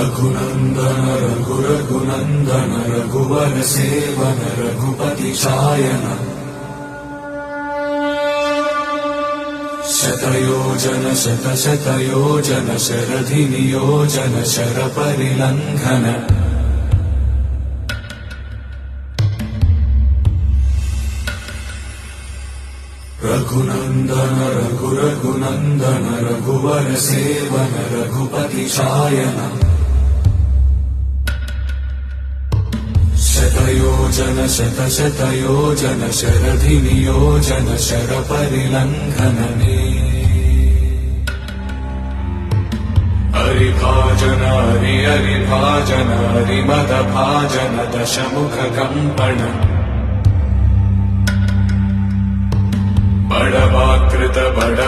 रघुनन्दन रघुरघुनन्दन रघुवर सेवन रघुपति शायन शतयोजन शतशतयोजन शरधि नियोजन शरपरिलङ्घन रघुनन्दन रघुरघुनन्दन रघुवर सेवन रघुपति शायन शतयोजन शतशतयोजन शरधि नियोजन शरपरिलङ्घनने हरिभाजन हरिभाजन हरिमदभाजन दशमुख कम्पण बड़वाकृत बड़